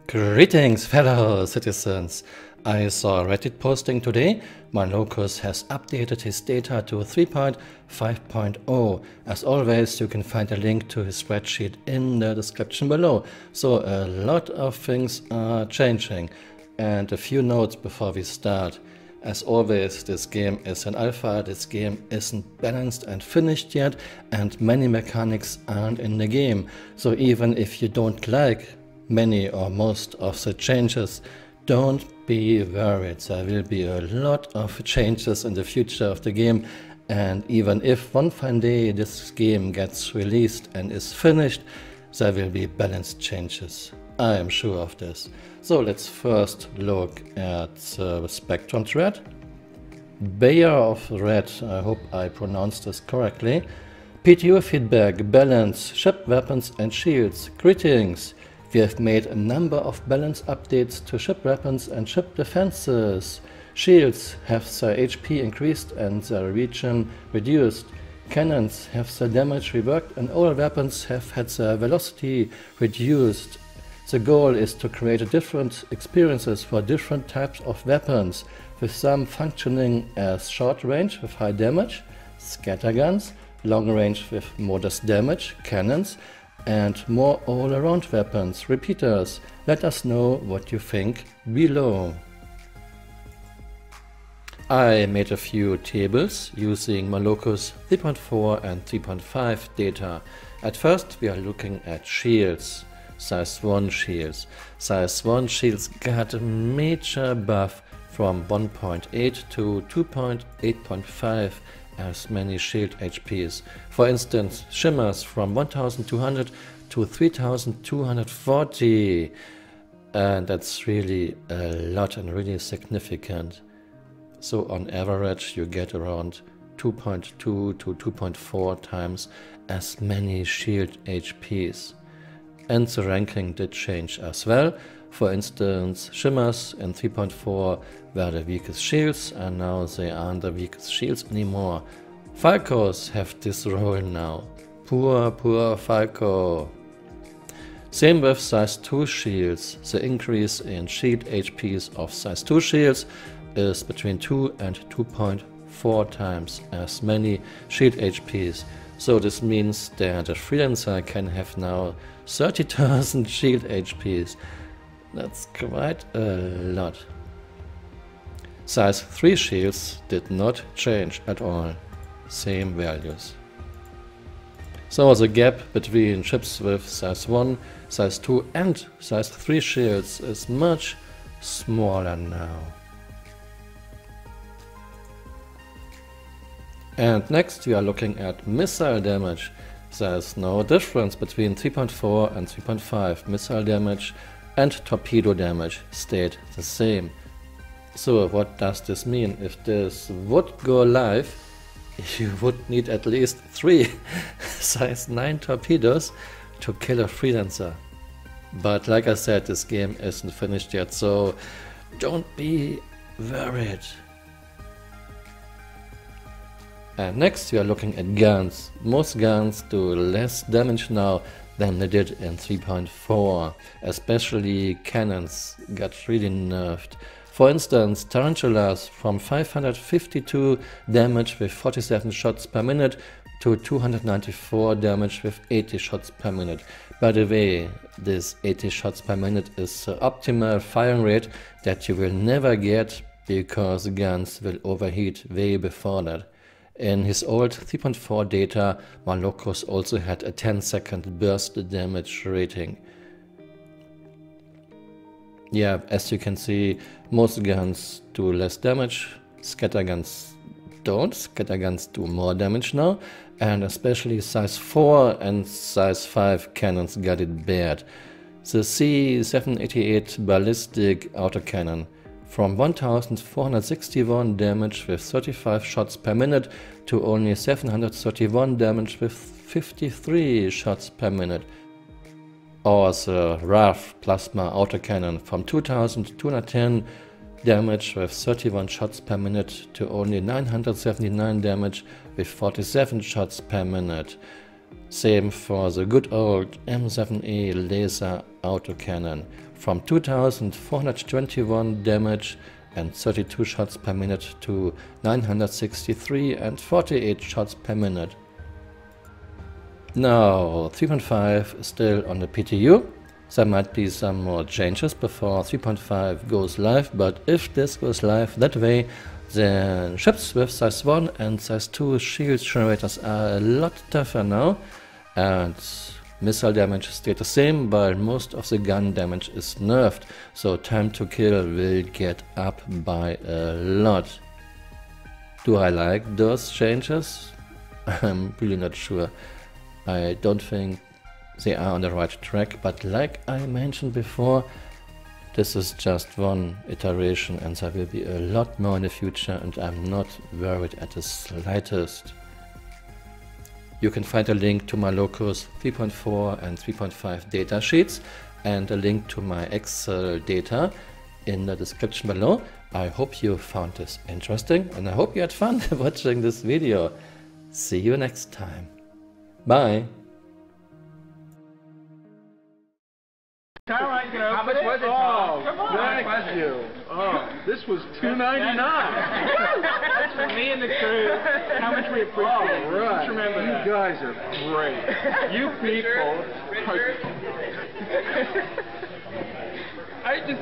Greetings, fellow citizens! I saw a Reddit posting today. Malocus has updated his data to 3.5.0. As always, you can find a link to his spreadsheet in the description below. So a lot of things are changing. And a few notes before we start. As always, this game is an alpha, this game isn't balanced and finished yet, and many mechanics aren't in the game. So even if you don't like many or most of the changes, don't be worried. There will be a lot of changes in the future of the game, and even if one fine day this game gets released and is finished, there will be balanced changes. I am sure of this. So let's first look at the spectrum thread. Bayer of Red, I hope I pronounced this correctly. PTU feedback, balance, ship weapons and shields. Greetings! We have made a number of balance updates to ship weapons and ship defenses. Shields have their HP increased and their region reduced. Cannons have their damage reworked and all weapons have had their velocity reduced. The goal is to create different experiences for different types of weapons, with some functioning as short range with high damage, scatterguns, long range with modest damage, cannons, and more all-around weapons, repeaters. Let us know what you think below. I made a few tables using Malocus 3.4 and 3.5 data. At first we are looking at shields. Size 1 shields. Size 1 shields got a major buff from 1.8 to 2.8.5 as many shield HPs. For instance, shimmers from 1200 to 3240, and that's really a lot and really significant. So on average you get around 2.2 to 2.4 times as many shield HPs. And the ranking did change as well. For instance, shimmers in 3.4 were the weakest shields, and now they aren't the weakest shields anymore. Falcos have this role now. Poor Falco. Same with size 2 shields. The increase in shield HPs of size 2 shields is between 2 and 2.4 times as many shield HPs. So this means that a freelancer can have now 30,000 shield HPs. That's quite a lot. Size 3 shields did not change at all. Same values. So the gap between ships with size 1, size 2 and size 3 shields is much smaller now. And next we are looking at missile damage. There's no difference between 3.4 and 3.5. Missile damage and torpedo damage stayed the same. So what does this mean? If this would go live, you would need at least 3 size 9 torpedoes to kill a freelancer. But like I said, this game isn't finished yet, so don't be worried. And next we are looking at guns. Most guns do less damage now than they did in 3.4. Especially cannons got really nerfed. For instance, tarantulas from 552 damage with 47 shots per minute to 294 damage with 80 shots per minute. By the way, this 80 shots per minute is the optimal firing rate that you will never get, because guns will overheat way before that. In his old 3.4 data, Malocus also had a 10-second burst damage rating. Yeah, as you can see, most guns do less damage, scatterguns don't. Scatterguns do more damage now, and especially size 4 and size 5 cannons got it bad. The C-788 ballistic autocannon from 1461 damage with 35 shots per minute to only 731 damage with 53 shots per minute. Or the RAF plasma autocannon from 2210 damage with 31 shots per minute to only 979 damage with 47 shots per minute. Same for the good old M7A laser autocannon from 2421 damage and 32 shots per minute to 963 and 48 shots per minute. Now 3.5 is still on the PTU. There might be some more changes before 3.5 goes live, but if this goes live that way, then ships with size 1 and size 2 shield generators are a lot tougher now, and missile damage stayed the same, while most of the gun damage is nerfed, so time to kill will get up by a lot. Do I like those changes? I'm really not sure. I don't think they are on the right track, but like I mentioned before, this is just one iteration and there will be a lot more in the future, and I'm not worried at the slightest. You can find a link to my Locus 3.4 and 3.5 data sheets and a link to my Excel data in the description below. I hope you found this interesting and I hope you had fun watching this video. See you next time. Bye. How much was it, Tom? Oh, thank you. Oh, this was $299. That's for me and the crew. How much we appreciate it. All right. Just remember you that. guys are great. You people are... I just...